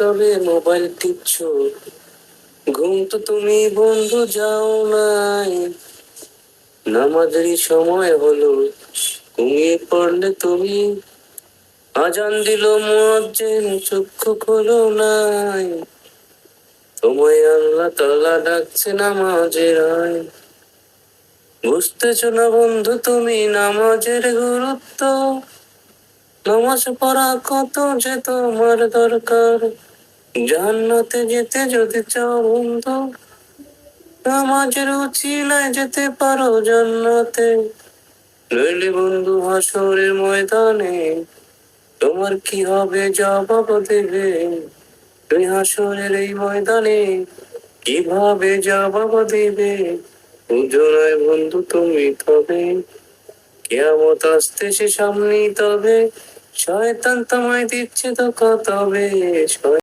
তবে মোবাইল টিপছো, ঘুম তো তুমি বন্ধু যাও নাই। নামাজেরই সময় হলো, ঘুমিয়ে পড়লে তুমি। আজান দিল মুয়াজ্জিন, চক্ষু খোলো নাই। তোমায় আল্লাহ তাআলা ডাকছে নামাজের আয়। বুঝতেছো না বন্ধু তুমি নামাজের গুরুত্ব? নামাজ পড়া কত যে তোমার দরকার। জান্নাতে যেতে যদি চাও বন্ধু, নামাজের উছিলায় যেতে পারো জান্নাতে। নইলে বন্ধু হাসরের ময়দানে তোমার কি হবে জবাব দেবে? তুমি হাসরের এই ময়দানে কিভাবে জবাব দিবে? বুঝো নয় বন্ধু তুমি তবে, কিয়ামত আসতেছে সামনেই তবে। শয়তান তোমায় দিচ্ছে ধোঁকা তবে।